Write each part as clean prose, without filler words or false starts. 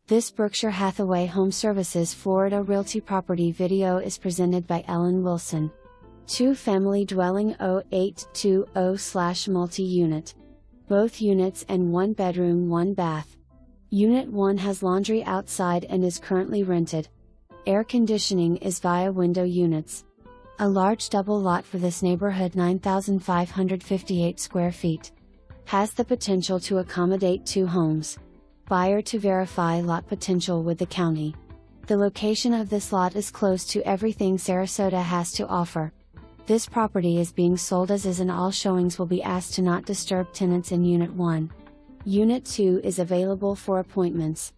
This Berkshire Hathaway HomeServices Florida Realty property video is presented by Ellen Wilson. 2-family dwelling 0820/multi-unit. Both units and 1 bedroom 1 bath. Unit 1 has laundry outside and is currently rented. Air conditioning is via window units. A large double lot for this neighborhood, 9,558 square feet. Has the potential to accommodate 2 homes. Buyer to verify lot potential with the county. The location of this lot is close to everything Sarasota has to offer. This property is being sold as is, and all showings will be asked to not disturb tenants in Unit 1. Unit 2 is available for appointments.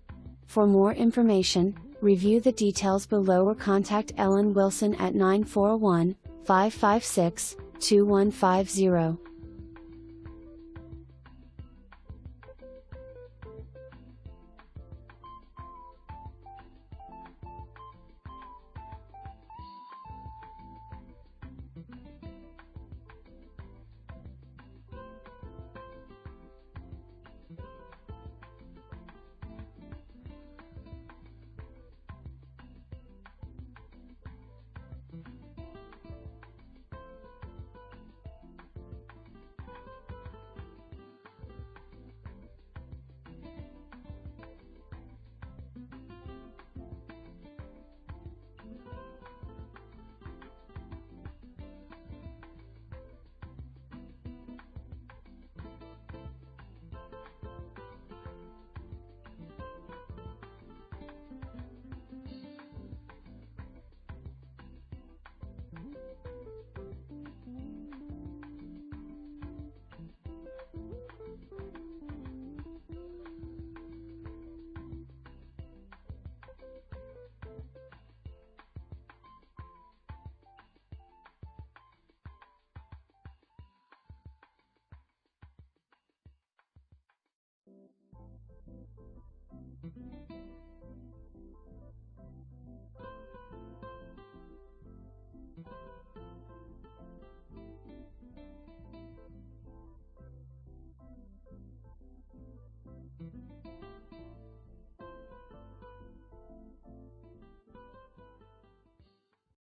For more information, review the details below or contact Ellen Wilson at 941-556-2150.